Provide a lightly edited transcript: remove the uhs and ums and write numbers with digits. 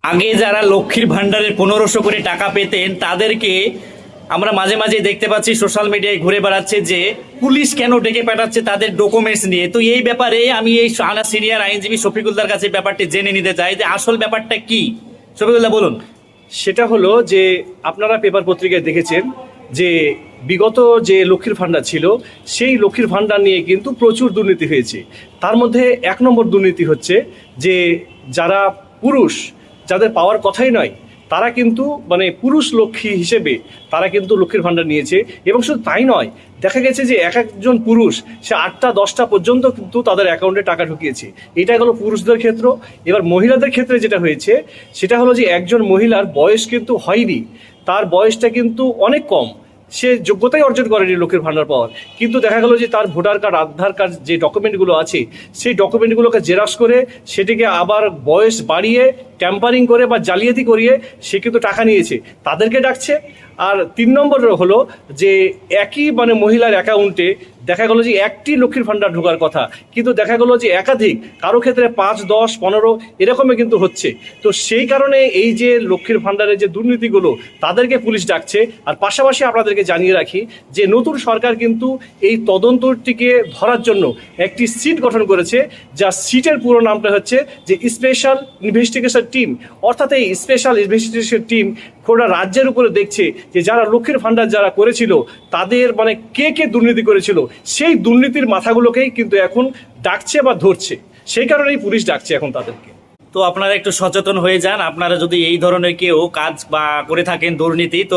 আগে যারা লক্ষ্মীর ভান্ডারের 1500 করে টাকা পেতেন তাদেরকে আমরা মাঝে মাঝে দেখতে পাচ্ছি সোশ্যাল মিডিয়ায় ঘুরে বেড়াচ্ছে যে পুলিশ কেন ডেকে পাঠাচ্ছে তাদের ডকুমেন্টস নিয়ে। তো এই ব্যাপারে আমি এই সিনিয়র আইনজীবী শফিকুলদার কাছে ব্যাপারটি জেনে নিতে চাই যে আসল ব্যাপারটা কি। শফিকুলদা বলুন। সেটা হলো যে আপনারা পেপার পত্রিকায় দেখেছেন যে বিগত যে লক্ষ্মীর ভাণ্ডার ছিল সেই লক্ষ্মীর ভাণ্ডার নিয়ে কিন্তু প্রচুর দুর্নীতি হয়েছে। তার মধ্যে 1 নম্বর দুর্নীতি হচ্ছে যে যারা পুরুষ, যাদের পাওয়ার কথাই নয়, তারা কিন্তু মানে পুরুষ লক্ষ্মী হিসেবে তারা কিন্তু লক্ষ্মীর ভাণ্ডার নিয়েছে। এবং শুধু তাই নয়, দেখা গেছে যে একজন পুরুষ সে 8টা 10টা পর্যন্ত কিন্তু তাদের অ্যাকাউন্টে টাকা ঢুকিয়েছে। এটা হলো পুরুষদের ক্ষেত্র। এবার মহিলাদের ক্ষেত্রে যেটা হয়েছে সেটা হলো যে একজন মহিলার বয়স কিন্তু হয়নি, তার বয়সটা কিন্তু অনেক কম, সে যোগ্যতাই অর্জন করেনি লক্ষ্মীর ভাণ্ডার পাওয়ার, কিন্তু দেখা গেল যে তার ভোটার কার্ড, আধার কার্ড যে ডকুমেন্টগুলো আছে সেই ডকুমেন্টগুলোকে জেরক্স করে সেটিকে আবার বয়স বাড়িয়ে ট্যাম্পারিং করে বা জালিয়াতি করিয়ে সে কিন্তু টাকা নিয়েছে, তাদেরকে ডাকছে। আর 3 নম্বর হলো যে একই মানে মহিলার অ্যাকাউন্টে দেখা গেলো যে একটি লক্ষ্মীর ভাণ্ডার ঢোকার কথা, কিন্তু দেখা গেলো যে একাধিক, কারো ক্ষেত্রে 5, 10, 15 এরকমই কিন্তু হচ্ছে। তো সেই কারণে এই যে লক্ষ্মীর ভাণ্ডারের যে দুর্নীতিগুলো তাদেরকে পুলিশ ডাকছে। আর পাশাপাশি আপনাদেরকে জানিয়ে রাখি যে নতুন সরকার কিন্তু এই তদন্তটিকে ধরার জন্য একটি সিট গঠন করেছে, যা সিটের পুরো নামটা হচ্ছে যে স্পেশাল ইনভেস্টিগেশন টিম। অর্থাৎ এই স্পেশাল ইনভেস্টিগেশন টিম গোটা রাজ্যের উপরে দেখছে যে যারা লক্ষ্মীর ভাণ্ডার যারা করেছিল তাদের মানে কে কে দুর্নীতি করেছিল, সেই দুর্নীতির মাথাগুলোকেই কিন্তু এখন ডাকছে বা ধরছে। সেই কারণেই পুলিশ ডাকছে এখন তাদেরকে। তো আপনারা একটু সচেতন হয়ে যান, আপনারা যদি এই ধরনের কেউ কাজ বা করে থাকেন দুর্নীতি তো